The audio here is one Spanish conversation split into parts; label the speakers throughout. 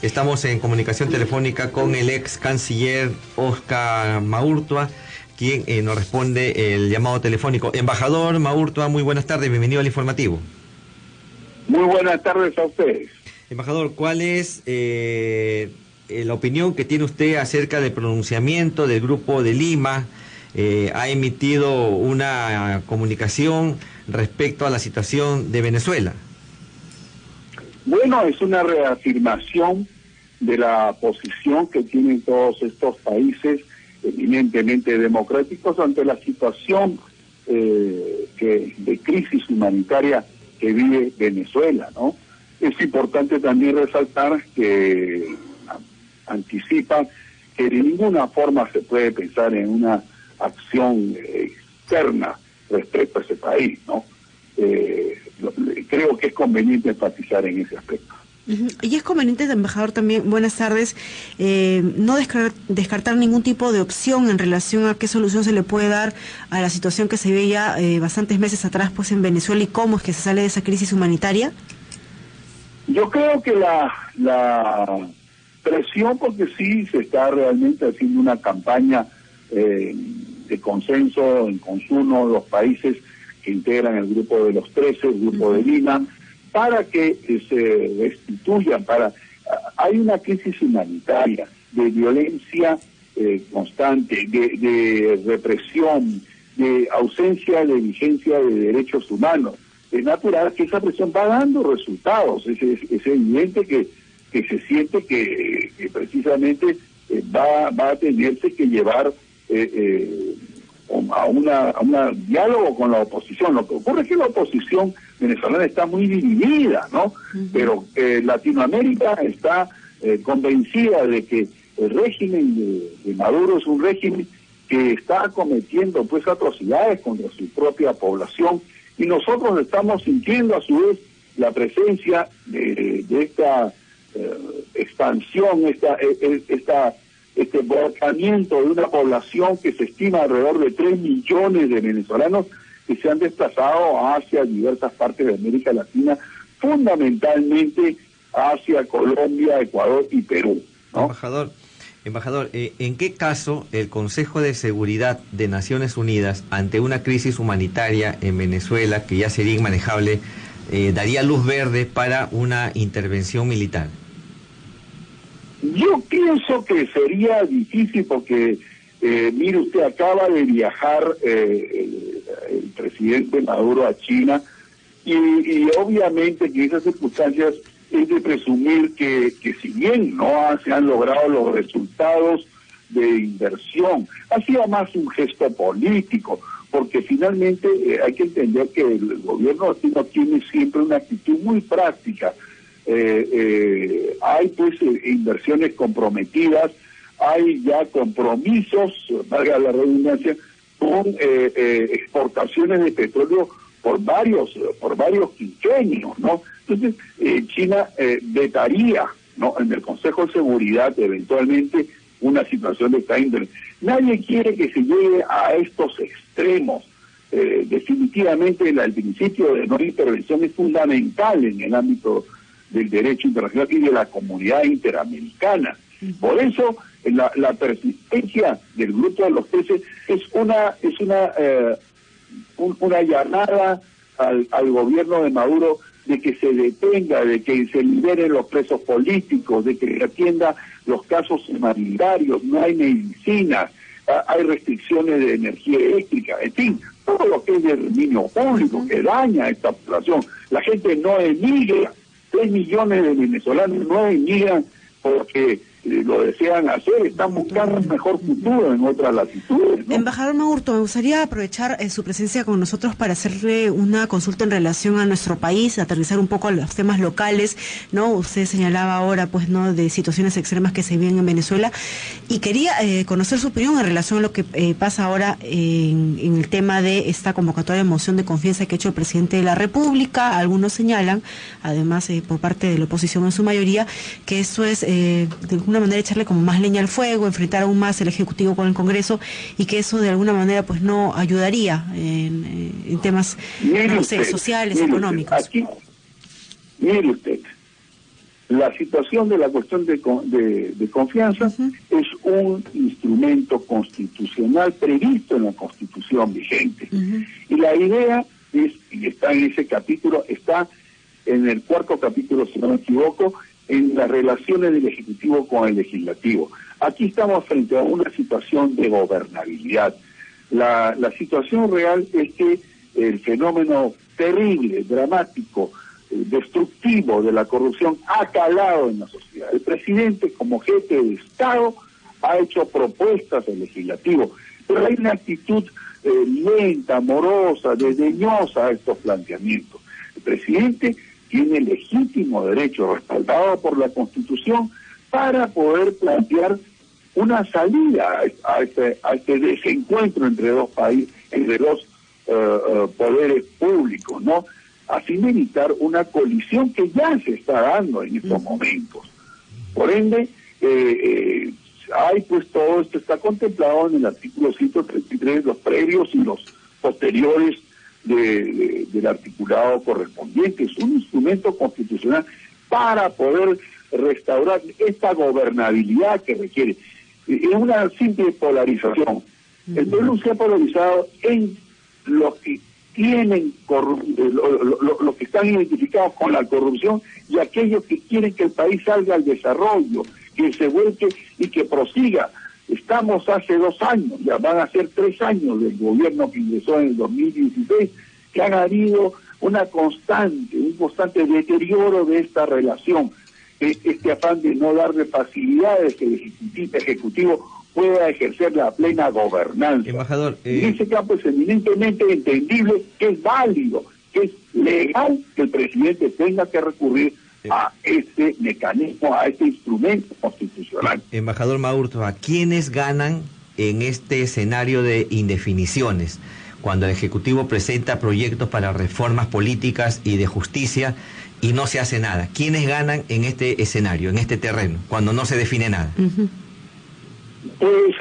Speaker 1: Estamos en comunicación telefónica con el ex canciller Oscar Maurtua, quien nos responde el llamado telefónico. Embajador Maurtua, muy buenas tardes, bienvenido al informativo.
Speaker 2: Muy buenas tardes a ustedes.
Speaker 1: Embajador, ¿cuál es la opinión que tiene usted acerca del pronunciamiento del Grupo de Lima? Ha emitido una comunicación respecto a la situación de Venezuela.
Speaker 2: Bueno, es una reafirmación de la posición que tienen todos estos países eminentemente democráticos ante la situación de crisis humanitaria que vive Venezuela, ¿no? Es importante también resaltar que anticipa que de ninguna forma se puede pensar en una acción externa respecto a ese país, ¿no? Creo que es conveniente enfatizar en ese aspecto.
Speaker 3: Y es conveniente, embajador, también, buenas tardes, no descartar ningún tipo de opción en relación a qué solución se le puede dar a la situación que se veía bastantes meses atrás pues en Venezuela y cómo es que se sale de esa crisis humanitaria.
Speaker 2: Yo creo que la presión, porque sí se está realmente haciendo una campaña de consenso en consumo de los países que integran el grupo de los 13, el grupo de Lima, para que se restituyan. Hay una crisis humanitaria, de violencia constante, de represión, de ausencia de vigencia de derechos humanos. Es natural que esa presión va dando resultados. Es evidente que se siente que precisamente va a tenerse que llevar a un diálogo con la oposición. Lo que ocurre es que la oposición venezolana está muy dividida, ¿no? Pero Latinoamérica está convencida de que el régimen de Maduro es un régimen que está cometiendo pues atrocidades contra su propia población, y nosotros estamos sintiendo a su vez la presencia de esta expansión, este volcamiento de una población que se estima alrededor de 3 millones de venezolanos que se han desplazado hacia diversas partes de América Latina, fundamentalmente hacia Colombia, Ecuador y Perú, ¿no?
Speaker 1: Embajador, ¿en qué caso el Consejo de Seguridad de Naciones Unidas, ante una crisis humanitaria en Venezuela que ya sería inmanejable, daría luz verde para una intervención militar?
Speaker 2: Yo pienso que sería difícil porque, mire usted, acaba de viajar el presidente Maduro a China y obviamente que esas circunstancias es de presumir que si bien no se han logrado los resultados de inversión, ha sido más un gesto político, porque finalmente hay que entender que el gobierno latino tiene siempre una actitud muy práctica. Hay pues inversiones comprometidas, hay ya compromisos, valga la redundancia, con exportaciones de petróleo por varios quinquenios, ¿no? Entonces China vetaría, ¿no?, en el Consejo de Seguridad eventualmente una situación de esta índole. Nadie quiere que se llegue a estos extremos. Definitivamente el principio de no intervención es fundamental en el ámbito del derecho internacional y de la comunidad interamericana. Por eso la persistencia del grupo de los 13 es una llamada al gobierno de Maduro de que se detenga, de que se liberen los presos políticos, de que se atienda los casos humanitarios. No hay medicinas, hay restricciones de energía eléctrica, en fin, todo lo que es de dominio público que daña a esta población. La gente no emigra. 3 millones de venezolanos no emigran porque lo desean hacer, están buscando un mejor futuro en otras latitudes, ¿no?
Speaker 3: Embajador Maurtua, me gustaría aprovechar su presencia con nosotros para hacerle una consulta en relación a nuestro país, aterrizar un poco a los temas locales, ¿no? Usted señalaba ahora, pues, ¿no?, de situaciones extremas que se viven en Venezuela, y quería conocer su opinión en relación a lo que pasa ahora en el tema de esta convocatoria de moción de confianza que ha hecho el presidente de la República. Algunos señalan, además por parte de la oposición en su mayoría, que eso es de alguna manera echarle como más leña al fuego, enfrentar aún más el Ejecutivo con el Congreso, y que eso de alguna manera pues no ayudaría en temas, no sé, sociales, económicos.
Speaker 2: Mire usted, La situación de la cuestión de confianza es un instrumento constitucional previsto en la Constitución vigente. Y la idea es, y está en ese capítulo, está en el 4º capítulo, si no me equivoco, en las relaciones del Ejecutivo con el Legislativo. Aquí estamos frente a una situación de gobernabilidad. La situación real es que el fenómeno terrible, dramático, destructivo de la corrupción ha calado en la sociedad. El presidente, como jefe de Estado, ha hecho propuestas al legislativo, pero hay una actitud lenta, morosa, desdeñosa a estos planteamientos. El presidente tiene legítimo derecho, respaldado por la Constitución, para poder plantear una salida a este desencuentro entre dos países, entre dos poderes públicos, ¿no? A fin de evitar una colisión que ya se está dando en estos momentos. Por ende, pues todo esto está contemplado en el artículo 133, los previos y los posteriores del articulado correspondiente. Es un instrumento constitucional para poder restaurar esta gobernabilidad que requiere. Es una simple polarización. El pueblo se ha polarizado en los que tienen los que están identificados con la corrupción y aquellos que quieren que el país salga al desarrollo, que se vuelque y que prosiga. Estamos hace 2 años, ya van a ser 3 años del gobierno que ingresó en el 2016, que han habido un constante deterioro de esta relación, este afán de no darle facilidades que el Ejecutivo pueda ejercer la plena gobernanza.
Speaker 1: Embajador,
Speaker 2: en ese campo es eminentemente entendible que es válido, que es legal que el presidente tenga que recurrir a este mecanismo, a este instrumento constitucional.
Speaker 1: Embajador Maurto, ¿a quiénes ganan en este escenario de indefiniciones? Cuando el Ejecutivo presenta proyectos para reformas políticas y de justicia y no se hace nada. ¿Quiénes ganan en este escenario, en este terreno, cuando no se define nada?
Speaker 2: Pues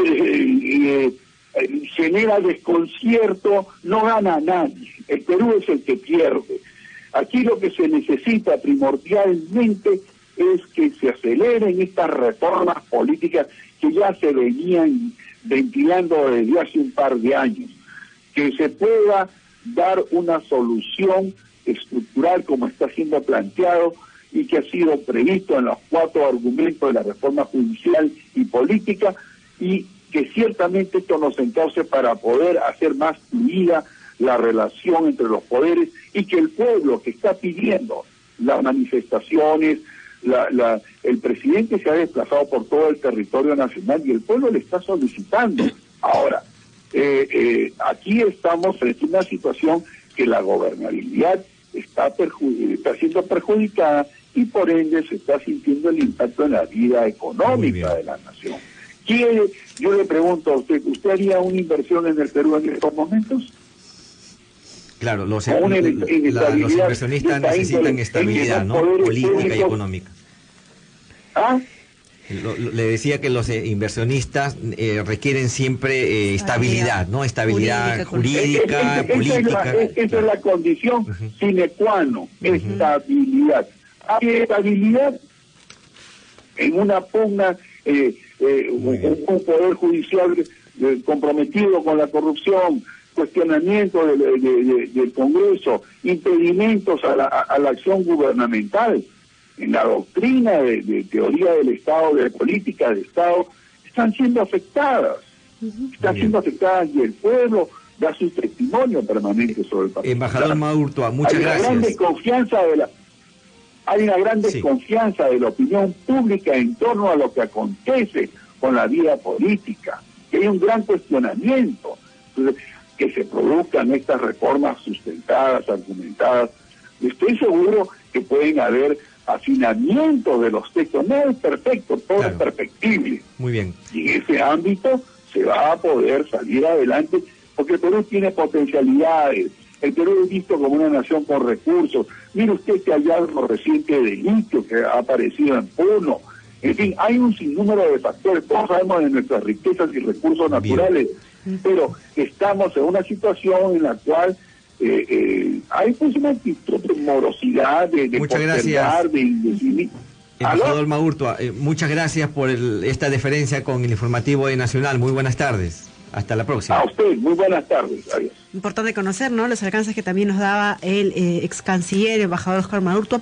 Speaker 2: genera desconcierto, no gana nadie. El Perú es el que pierde. Aquí lo que se necesita primordialmente es que se aceleren estas reformas políticas que ya se venían ventilando desde hace un par de años, que se pueda dar una solución estructural como está siendo planteado y que ha sido previsto en los 4 argumentos de la reforma judicial y política, y que ciertamente esto nos encauce para poder hacer más fluida la relación entre los poderes, y que el pueblo que está pidiendo las manifestaciones, el presidente se ha desplazado por todo el territorio nacional y el pueblo le está solicitando. Ahora, aquí estamos frente a una situación que la gobernabilidad está siendo perjudicada y por ende se está sintiendo el impacto en la vida económica de la nación. Yo le pregunto a usted, ¿usted haría una inversión en el Perú en estos momentos?
Speaker 1: Claro, los inversionistas necesitan estabilidad, ¿no? Política y económica.
Speaker 2: ¿Ah?
Speaker 1: Le decía que los inversionistas requieren siempre estabilidad, ¿no? Estabilidad jurídica, política.
Speaker 2: Esa es la condición sine qua non, estabilidad. Hay estabilidad en una pugna, un poder judicial comprometido con la corrupción, cuestionamiento del Congreso, impedimentos a la acción gubernamental. En la doctrina de teoría del Estado, de política de Estado, están siendo afectadas. Están siendo afectadas y el pueblo da su testimonio permanente sobre el partido.
Speaker 1: Embajador Maurto, muchas gracias.
Speaker 2: Hay una gran desconfianza de la opinión pública en torno a lo que acontece con la vida política. Que hay un gran cuestionamiento. Entonces, que se produzcan estas reformas sustentadas, argumentadas. Estoy seguro que pueden haber afinamientos de los textos. No es perfecto, todo es perfectible.
Speaker 1: Muy bien.
Speaker 2: Y en ese ámbito se va a poder salir adelante, porque el Perú tiene potencialidades. El Perú es visto como una nación con recursos. Mire usted este hallazgo reciente de litio que ha aparecido en Puno. En fin, hay un sinnúmero de factores. Todos sabemos de nuestras riquezas y recursos naturales, pero estamos en una situación en la cual hay pues una actitud de morosidad, de
Speaker 1: postergar, de
Speaker 2: indefinir.
Speaker 1: Embajador Maurtua, muchas gracias por esta deferencia con el informativo de Nacional. Muy buenas tardes. Hasta la próxima.
Speaker 2: A usted, muy buenas tardes. Adiós.
Speaker 3: Importante conocer, ¿no?, los alcances que también nos daba el ex canciller, embajador Oscar Maurtua.